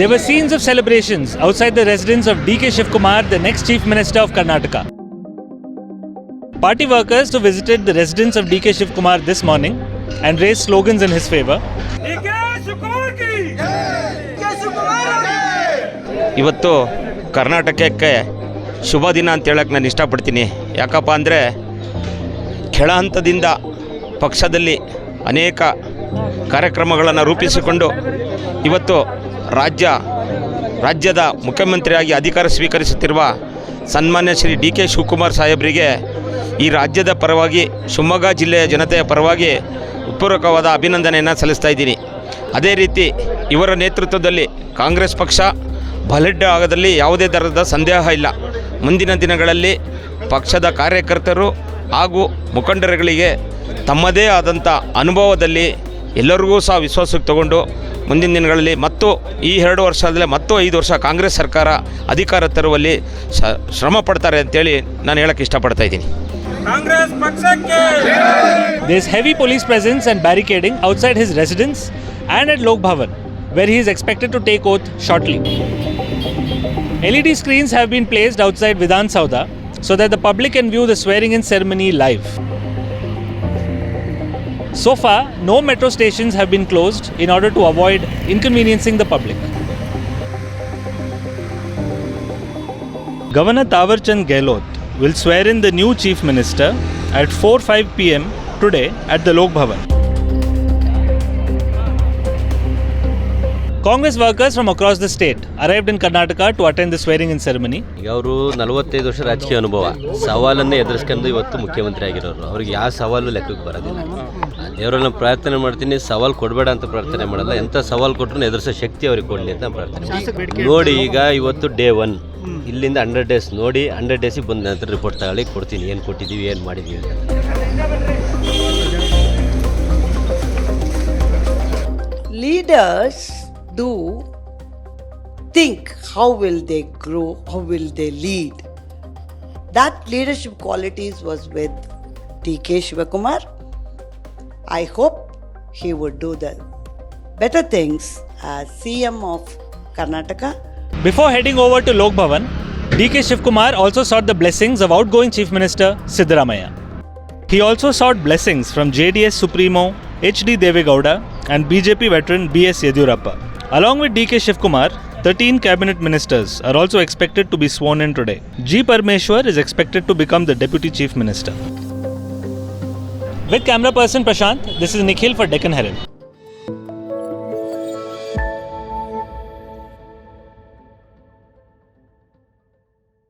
There were scenes of celebrations outside the residence of DK Shivkumar, the next Chief Minister of Karnataka. Party workers who visited the residence of DK Shivkumar this morning and raised slogans in his favor. ಇವತ್ತು ಕರ್ನಾಟಕಕ್ಕೆ ಶುಭ ದಿನ ಅಂತ ಹೇಳಕ್ಕೆ ನಾನು ಇಷ್ಟಪಡ್ತೀನಿ. ಯಾಕಪ್ಪ ಅಂದರೆ ಕೆಳ ಹಂತದಿಂದ ಪಕ್ಷದಲ್ಲಿ ಅನೇಕ ಕಾರ್ಯಕ್ರಮಗಳನ್ನು ರೂಪಿಸಿಕೊಂಡು ಇವತ್ತು ರಾಜ್ಯದ ಮುಖ್ಯಮಂತ್ರಿಯಾಗಿ ಅಧಿಕಾರ ಸ್ವೀಕರಿಸುತ್ತಿರುವ ಸನ್ಮಾನ್ಯ ಶ್ರೀ ಡಿ ಕೆ ಶಿವಕುಮಾರ್ ಸಾಹೇಬರಿಗೆ ಈ ರಾಜ್ಯದ ಪರವಾಗಿ ಶಿವಮೊಗ್ಗ ಜಿಲ್ಲೆಯ ಜನತೆಯ ಪರವಾಗಿ ಉತ್ಪೂರ್ವಕವಾದ ಅಭಿನಂದನೆಯನ್ನು ಸಲ್ಲಿಸ್ತಾ ಇದ್ದೀನಿ. ಅದೇ ರೀತಿ ಇವರ ನೇತೃತ್ವದಲ್ಲಿ ಕಾಂಗ್ರೆಸ್ ಪಕ್ಷ ಬಲಿಷ್ಠ ಆಗೋದಲ್ಲಿ ಯಾವುದೇ ಥರದ ಸಂದೇಹ ಇಲ್ಲ. ಮುಂದಿನ ದಿನಗಳಲ್ಲಿ ಪಕ್ಷದ ಕಾರ್ಯಕರ್ತರು ಹಾಗೂ ಮುಖಂಡರುಗಳಿಗೆ ತಮ್ಮದೇ ಆದಂಥ ಅನುಭವದಲ್ಲಿ ಎಲ್ಲರಿಗೂ ಸಹ ವಿಶ್ವಾಸಕ್ಕೆ ತಗೊಂಡು ಮುಂದಿನ ದಿನಗಳಲ್ಲಿ ಮತ್ತು ಈ 2 ವರ್ಷದಲ್ಲೇ ಮತ್ತು 5 ವರ್ಷ ಕಾಂಗ್ರೆಸ್ ಸರ್ಕಾರ ಅಧಿಕಾರ ತರುವಲ್ಲಿ ಶ್ರಮ ಪಡ್ತಾರೆ ಅಂತೇಳಿ ನಾನು ಹೇಳಕ್ಕೆ ಇಷ್ಟಪಡ್ತಾ ಇದ್ದೀನಿ. There is heavy police presence and barricading outside his residence and at Lok Bhavan, where he is expected to take oath shortly. LED screens have been placed outside Vidhan Sauda so that the public can view the swearing-in ceremony live. So far, no metro stations have been closed in order to avoid inconveniencing the public. Governor Tawarchand Gehlot will swear in the new Chief Minister at 4:05 p.m. today at the Lok Bhavan. Congress workers from across the state arrived in Karnataka to attend the swearing-in ceremony. ಅವರು 45 ವರ್ಷ ರಾಜಕೀಯ ಅನುಭವ, ಸವಾಲನ್ನೇ ಎದುರಿಸ್ಕೊಂಡು ಇವತ್ತು ಮುಖ್ಯಮಂತ್ರಿ ಆಗಿರೋರು. ಅವ್ರಿಗೆ ಯಾವ ಸವಾಲು ಲೆಕ್ಕಕ್ಕೆ ಬರೋದಿಲ್ಲ. ದೇವರನ್ನ ಪ್ರಾರ್ಥನೆ ಮಾಡ್ತೀನಿ, ಸವಾಲು ಕೊಡಬೇಡ ಅಂತ ಪ್ರಾರ್ಥನೆ ಮಾಡಲ್ಲ. ಎಂಥ ಸವಾಲು ಕೊಟ್ಟರು ಎದುರಿಸೋ ಶಕ್ತಿ ಅವ್ರಿಗೆ ಕೊಡಲಿ ಅಂತ ಪ್ರಾರ್ಥನೆ ನೋಡಿ. ಈಗ ಇವತ್ತು ಡೇ 1 ಇಲ್ಲಿಂದ 100 ಡೇಸ್ ನೋಡಿ, 100 ಡೇಸಿಗೆ ಬಂದ ನಂತರ ರಿಪೋರ್ಟ್ ತಗೊಳ್ಳಿ, ಕೊಡ್ತೀನಿ ಏನು ಕೊಟ್ಟಿದ್ದೀವಿ ಏನು ಮಾಡಿದ್ದೀವಿ. Leaders do think how will they grow, how will they lead. That leadership qualities was with DK Shivakumar. I hope he would do the better things as CM of Karnataka. Before heading over to Lok Bhavan, DK Shivkumar also sought the blessings of outgoing Chief Minister Siddaramaiah. He also sought blessings from JDS Supremo HD Devegowda and BJP veteran BS Yediyurappa. Along with DK Shivkumar, 13 cabinet ministers are also expected to be sworn in today. G. Parmeshwar is expected to become the Deputy Chief Minister. With camera person Prashant, this is Nikhil for Deccan Herald.